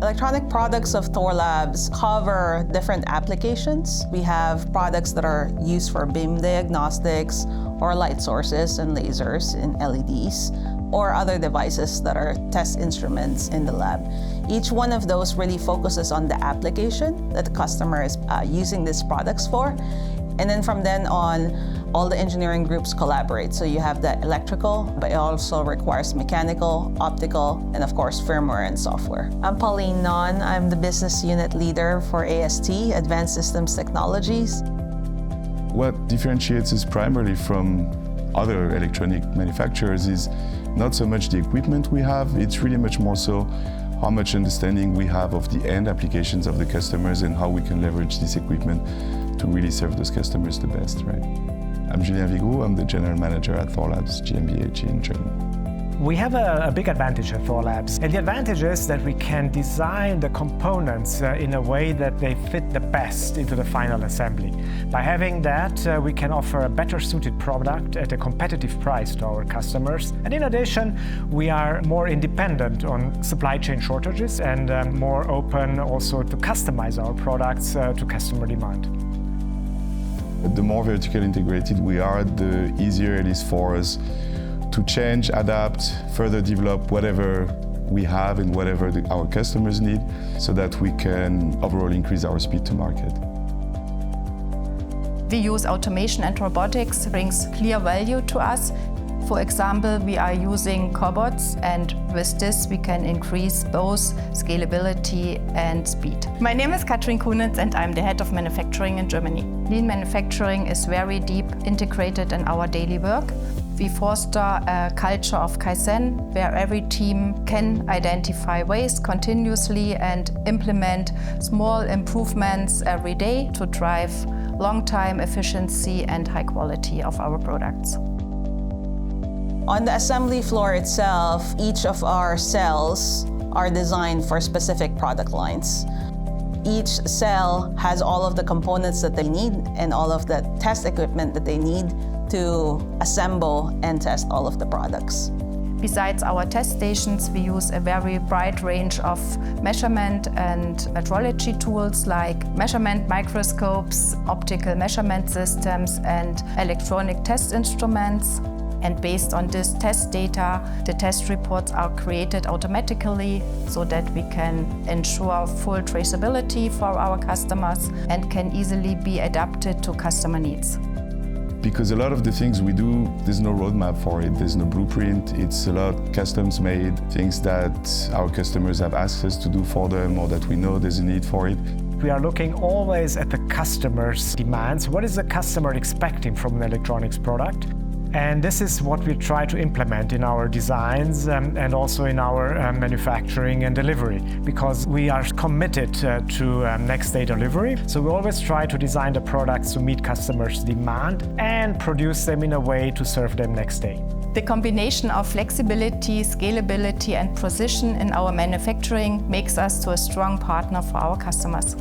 Electronic products of Thorlabs cover different applications. We have products that are used for beam diagnostics or light sources and lasers in LEDs, or other devices that are test instruments in the lab. Each one of those really focuses on the application that the customer is using these products for. And then from then on, all the engineering groups collaborate. So you have the electrical, but it also requires mechanical, optical, and of course, firmware and software. I'm Pauline Non. I'm the business unit leader for AST, Advanced Systems Technologies. What differentiates us primarily from other electronic manufacturers is not so much the equipment we have, it's really much more so how much understanding we have of the end applications of the customers and how we can leverage this equipment to really serve those customers the best, right? I'm Julien Vigoux, I'm the General Manager at Thorlabs, GmbH in Germany. We have a big advantage at Thorlabs, and the advantage is that we can design the components in a way that they fit the best into the final assembly. By having that, we can offer a better suited product at a competitive price to our customers. And in addition, we are more independent on supply chain shortages and more open also to customize our products to customer demand. The more vertically integrated we are, the easier it is for us to change, adapt, further develop whatever we have and whatever our customers need, so that we can overall increase our speed to market. We use automation and robotics, brings clear value to us. For example, we are using cobots, and with this we can increase both scalability and speed. My name is Katrin Kunitz and I'm the head of manufacturing in Germany. Lean manufacturing is very deep integrated in our daily work. We foster a culture of Kaizen, where every team can identify waste continuously and implement small improvements every day to drive long-time efficiency and high quality of our products. On the assembly floor itself, each of our cells are designed for specific product lines. Each cell has all of the components that they need and all of the test equipment that they need to assemble and test all of the products. Besides our test stations, we use a very wide range of measurement and metrology tools like measurement microscopes, optical measurement systems, and electronic test instruments. And based on this test data, the test reports are created automatically so that we can ensure full traceability for our customers and can easily be adapted to customer needs. Because a lot of the things we do, there's no roadmap for it, there's no blueprint, it's a lot customs made, things that our customers have asked us to do for them or that we know there's a need for it. We are looking always at the customer's demands. What is the customer expecting from an electronics product? And this is what we try to implement in our designs and also in our manufacturing and delivery, because we are committed to next day delivery. So we always try to design the products to meet customers' demand and produce them in a way to serve them next day. The combination of flexibility, scalability and precision in our manufacturing makes us a strong partner for our customers.